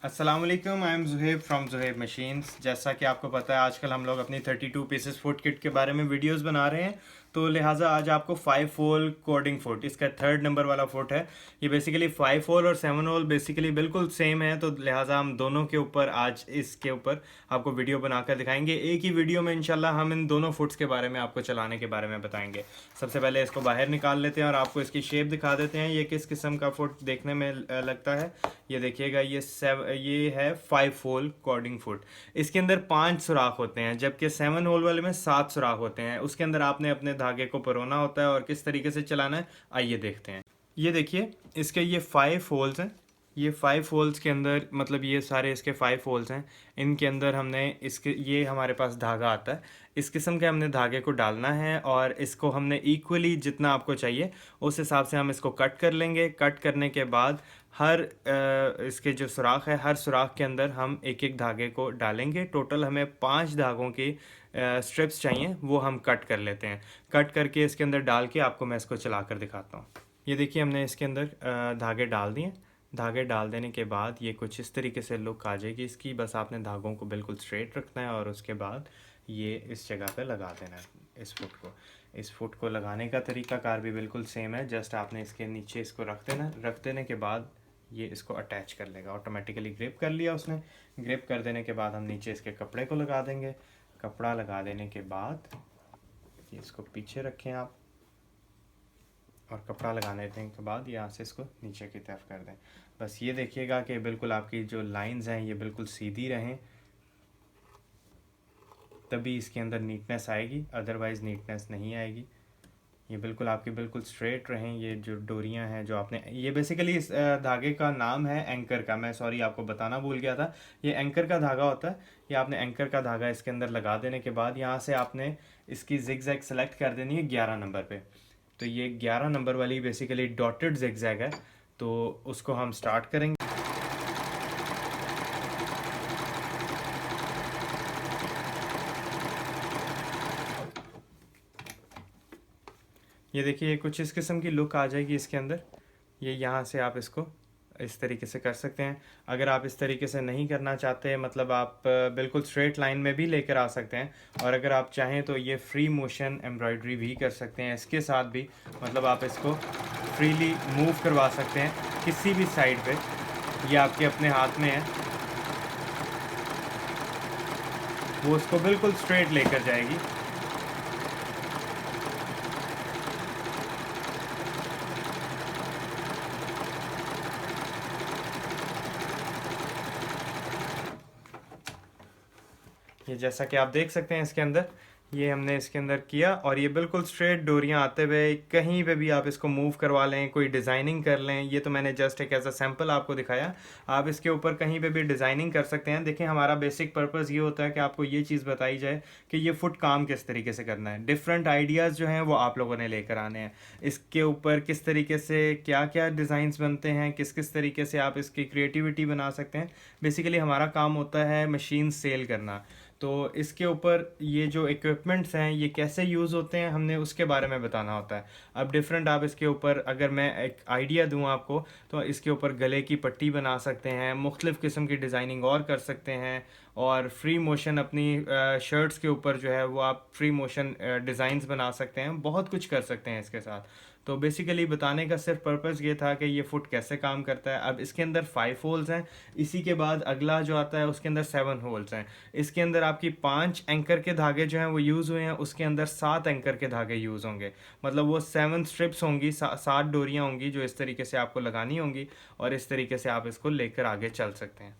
अस्सलाम वालेकुम, I am Zuhaib from Zuhaib machines. जैसा कि आपको पता है आजकल हम लोग अपनी 32 पीसेस फुट किट के बारे में वीडियोस बना रहे हैं, तो लिहाजा आज आपको 5 होल कोडिंग फुट, इसका थर्ड नंबर वाला फुट है। ये बेसिकली 5 होल और 7 होल बेसिकली बिल्कुल सेम है, तो लिहाजा हम दोनों के ऊपर आज इसके ऊपर आपको वीडियो बनाकर दिखाएंगे। एक ही वीडियो में इंशाल्लाह हम इन दोनों फुट्स के बारे में आपको चलाने के बारे में बताएंगे। सबसे पहले इसको बाहर निकाल लेते हैं और आपको इसकी शेप दिखा देते हैं, ये किस किस्म का फुट देखने में लगता है। ये देखिएगा, ये है 5 होल कोडिंग फुट। इसके अंदर 5 सुराख होते हैं, जबकि 7 होल वाले में 7 सुराख होते हैं। उसके अंदर आपने अपने धागे को परोना होता है और किस तरीके से चलाना है आइए देखते हैं। ये देखिए, इसके ये 5 होल्स हैं। ये 5 होल्स के अंदर मतलब ये सारे इसके 5 होल्स हैं। इनके अंदर हमने इसके ये हमारे पास धागा आता है, इस किस्म के हमने धागे को डालना है और इसको हमने इक्वली जितना आपको चाहिए उस हिसाब से हम इसको कट कर लेंगे। कट करने के बाद हर इसके जो सुराख है, हर सुराख के अंदर हम एक एक धागे को डालेंगे। टोटल हमें 5 धागों की स्ट्रिप्स चाहिए, वो हम कट कर लेते हैं। कट करके इसके अंदर डाल के आपको मैं इसको चला कर दिखाता हूँ। ये देखिए, हमने इसके अंदर धागे डाल दिए। धागे डाल देने के बाद ये कुछ इस तरीके से लुक आ जाएगी इसकी। बस आपने धागों को बिल्कुल स्ट्रेट रखना है और उसके बाद ये इस जगह पे लगा देना है इस फुट को। इस फुट को लगाने का तरीका कार भी बिल्कुल सेम है। जस्ट आपने इसके नीचे इसको रख देना। रख देने के बाद ये इसको अटैच कर लेगा, ऑटोमेटिकली ग्रिप कर लिया उसने। ग्रिप कर देने के बाद हम नीचे इसके कपड़े को लगा देंगे। कपड़ा लगा देने के बाद ये इसको पीछे रखें आप, और कपड़ा लगाने के बाद यहाँ से इसको नीचे की तरफ कर दें। बस ये देखिएगा कि बिल्कुल आपकी जो लाइंस हैं ये बिल्कुल सीधी रहें, तभी इसके अंदर नीटनेस आएगी, अदरवाइज़ नीटनेस नहीं आएगी। ये बिल्कुल आपकी बिल्कुल स्ट्रेट रहें। ये जो डोरियां हैं जो आपने, ये बेसिकली इस धागे का नाम है एंकर का। मैं सॉरी आपको बताना भूल गया था, ये एंकर का धागा होता है। ये आपने एंकर का धागा इसके अंदर लगा देने के बाद यहाँ से आपने इसकी जिगजैग सेलेक्ट कर देनी है 11 नंबर पे। तो ये 11 नंबर वाली बेसिकली डॉटेड जिगजैग है, तो उसको हम स्टार्ट करेंगे। ये देखिए, कुछ इस किस्म की लुक आ जाएगी इसके अंदर। ये यहाँ से आप इसको इस तरीके से कर सकते हैं। अगर आप इस तरीके से नहीं करना चाहते, मतलब आप बिल्कुल स्ट्रेट लाइन में भी लेकर आ सकते हैं। और अगर आप चाहें तो ये फ्री मोशन एम्ब्रॉयडरी भी कर सकते हैं इसके साथ भी, मतलब आप इसको फ्रीली मूव करवा सकते हैं किसी भी साइड पे। ये आपके अपने हाथ में है, वो उसको बिल्कुल स्ट्रेट लेकर जाएगी। ये जैसा कि आप देख सकते हैं इसके अंदर, ये हमने इसके अंदर किया और ये बिल्कुल स्ट्रेट डोरियां आते हुए कहीं पे भी आप इसको मूव करवा लें, कोई डिज़ाइनिंग कर लें। ये तो मैंने जस्ट एक एज अ सैम्पल आपको दिखाया, आप इसके ऊपर कहीं पे भी डिज़ाइनिंग कर सकते हैं। देखिए, हमारा बेसिक पर्पज़ ये होता है कि आपको ये चीज़ बताई जाए कि ये फुट काम किस तरीके से करना है। डिफरेंट आइडियाज़ जो हैं वो आप लोगों ने लेकर आने हैं। इसके ऊपर किस तरीके से क्या क्या डिज़ाइंस बनते हैं, किस किस तरीके से आप इसकी क्रिएटिविटी बना सकते हैं। बेसिकली हमारा काम होता है मशीन सेल करना। तो इसके ऊपर ये जो इक्विपमेंट्स हैं ये कैसे यूज़ होते हैं हमने उसके बारे में बताना होता है। अब डिफरेंट आप इसके ऊपर, अगर मैं एक आइडिया दूं आपको, तो इसके ऊपर गले की पट्टी बना सकते हैं, मुख्तलिफ़ किस्म की डिज़ाइनिंग और कर सकते हैं। और फ्री मोशन अपनी शर्ट्स के ऊपर जो है वो आप फ्री मोशन डिज़ाइंस बना सकते हैं, बहुत कुछ कर सकते हैं इसके साथ। तो बेसिकली बताने का सिर्फ पर्पज़ ये था कि ये फुट कैसे काम करता है। अब इसके अंदर 5 होल्स हैं, इसी के बाद अगला जो आता है उसके अंदर 7 होल्स हैं। इसके अंदर आपकी 5 एंकर के धागे जो हैं वो यूज़ हुए हैं, उसके अंदर 7 एंकर के धागे यूज़ होंगे। मतलब वो 7 स्ट्रिप्स होंगी, 7 डोरियाँ होंगी जो इस तरीके से आपको लगानी होंगी, और इस तरीके से आप इसको लेकर आगे चल सकते हैं।